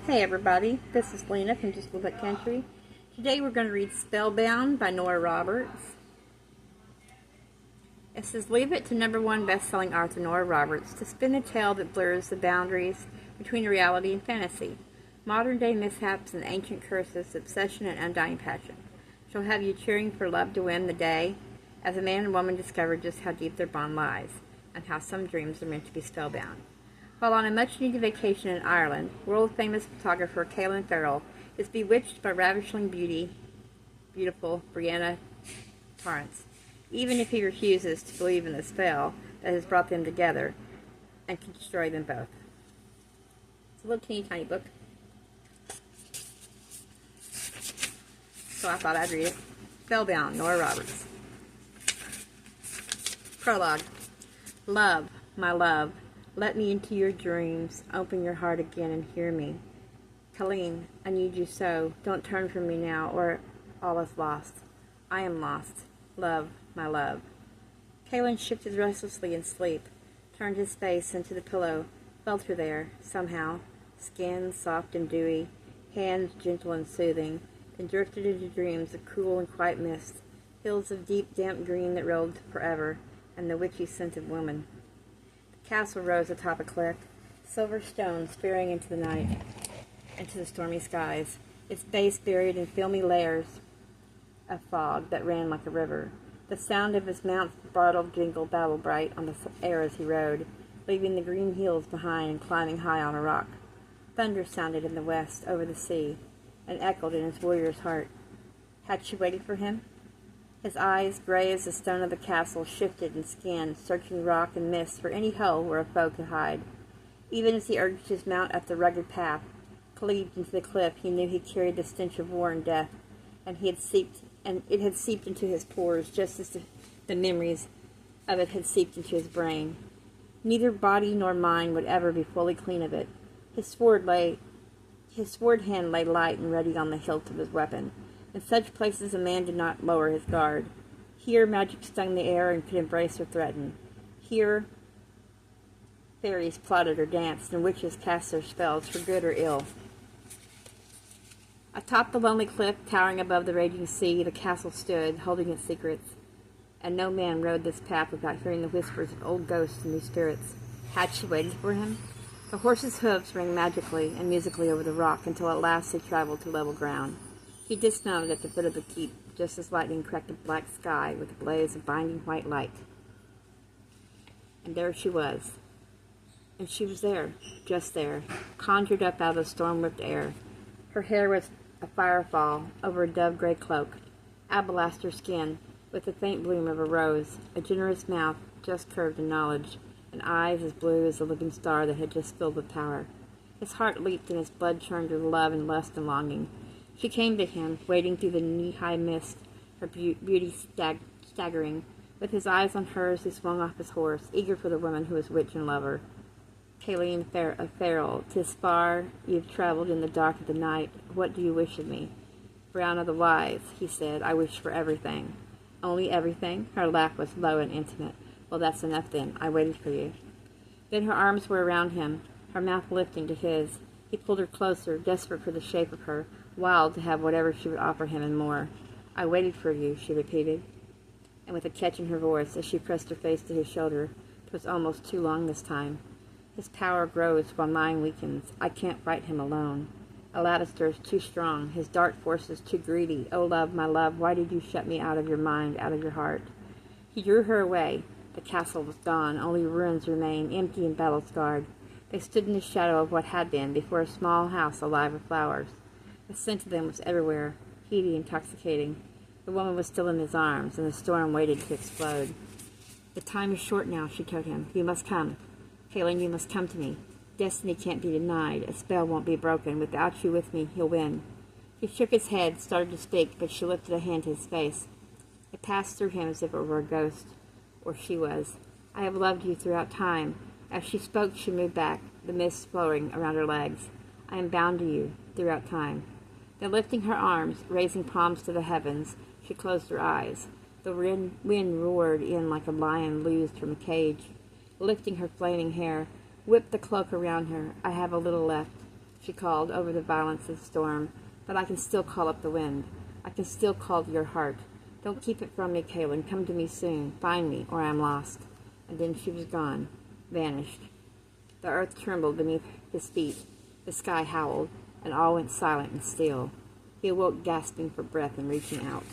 Hey everybody, this is Lena from Just a Little Bit Country. Today we're going to read Spellbound by Nora Roberts. It says, leave it to #1 best-selling author Nora Roberts to spin a tale that blurs the boundaries between reality and fantasy. Modern-day mishaps and ancient curses, obsession and undying passion. She'll have you cheering for love to win the day as a man and woman discover just how deep their bond lies and how some dreams are meant to be spellbound. While on a much-needed vacation in Ireland, world-famous photographer Caelan Farrell is bewitched by ravishing beautiful Brianna Torrance, even if he refuses to believe in the spell that has brought them together and can destroy them both. It's a little teeny tiny book, so I thought I'd read it. Spellbound, Nora Roberts. Prologue. Love, my love. Let me into your dreams. Open your heart again and hear me. Colleen, I need you so. Don't turn from me now, or all is lost. I am lost. Love, my love. Caelan shifted restlessly in sleep, turned his face into the pillow, felt her there, somehow, skin soft and dewy, hands gentle and soothing, then drifted into dreams of cool and quiet mist, hills of deep, damp green that rolled forever, and the witchy scent of woman. Castle rose atop a cliff, silver stone spearing into the night, into the stormy skies, its base buried in filmy layers of fog that ran like a river. The sound of his mount's bridle jingle babbled bright on the air as he rode, leaving the green hills behind and climbing high on a rock. Thunder sounded in the west over the sea, and echoed in his warrior's heart. Had she waited for him? His eyes, gray as the stone of the castle, shifted and scanned, searching rock and mist for any hole where a foe could hide. Even as he urged his mount up the rugged path, cleaved into the cliff, he knew he carried the stench of war and death, and it had seeped into his pores just as the memories of it had seeped into his brain. Neither body nor mind would ever be fully clean of it. His sword hand lay light and ready on the hilt of his weapon. In such places a man did not lower his guard. Here magic stung the air and could embrace or threaten. Here fairies plotted or danced, and witches cast their spells for good or ill. Atop the lonely cliff, towering above the raging sea, the castle stood, holding its secrets. And no man rode this path without hearing the whispers of old ghosts and new spirits. Had she waited for him? The horse's hooves rang magically and musically over the rock until at last they traveled to level ground. He dismounted at the foot of the keep, just as lightning cracked the black sky with a blaze of binding white light. And there she was. And she was there, just there, conjured up out of the storm-whipped air. Her hair was a firefall over a dove-gray cloak, alabaster skin with the faint bloom of a rose, a generous mouth just curved in knowledge, and eyes as blue as the living star that had just filled with power. His heart leaped and his blood churned with love and lust and longing. She came to him, wading through the knee-high mist, her beauty staggering. With his eyes on hers, he swung off his horse, eager for the woman who was witch and lover. Caelan Farrell, 'tis far you've traveled in the dark of the night. What do you wish of me? Brown of the wise, he said, I wish for everything. Only everything? Her laugh was low and intimate. Well, that's enough then. I waited for you. Then her arms were around him, her mouth lifting to his. He pulled her closer, desperate for the shape of her, wild to have whatever she would offer him and more. I waited for you, she repeated, and with a catch in her voice as she pressed her face to his shoulder. 'Twas almost too long this time. His power grows while mine weakens. I can't fight him alone. Alabaster is too strong, his dark forces too greedy. Oh, love, my love, why did you shut me out of your mind, out of your heart? He drew her away. The castle was gone. Only ruins remained, empty and battle-scarred. They stood in the shadow of what had been, before a small house alive with flowers. The scent of them was everywhere, heady, intoxicating. The woman was still in his arms, and the storm waited to explode. The time is short now, she told him. You must come. Caelan, you must come to me. Destiny can't be denied. A spell won't be broken. Without you with me, he'll win. He shook his head, started to speak, but she lifted a hand to his face. It passed through him as if it were a ghost, or she was. I have loved you throughout time. As she spoke, she moved back, the mist flowing around her legs. I am bound to you throughout time. Then lifting her arms, raising palms to the heavens, she closed her eyes. The wind roared in like a lion loosed from a cage. Lifting her flaming hair, whipped the cloak around her. I have a little left. she called over the violence of the storm. "But I can still call up the wind. I can still call to your heart. Don't keep it from me, Kaylin. Come to me soon. Find me, or I am lost." And then she was gone, vanished. The earth trembled beneath his feet. The sky howled, and all went silent and still. He awoke gasping for breath and reaching out.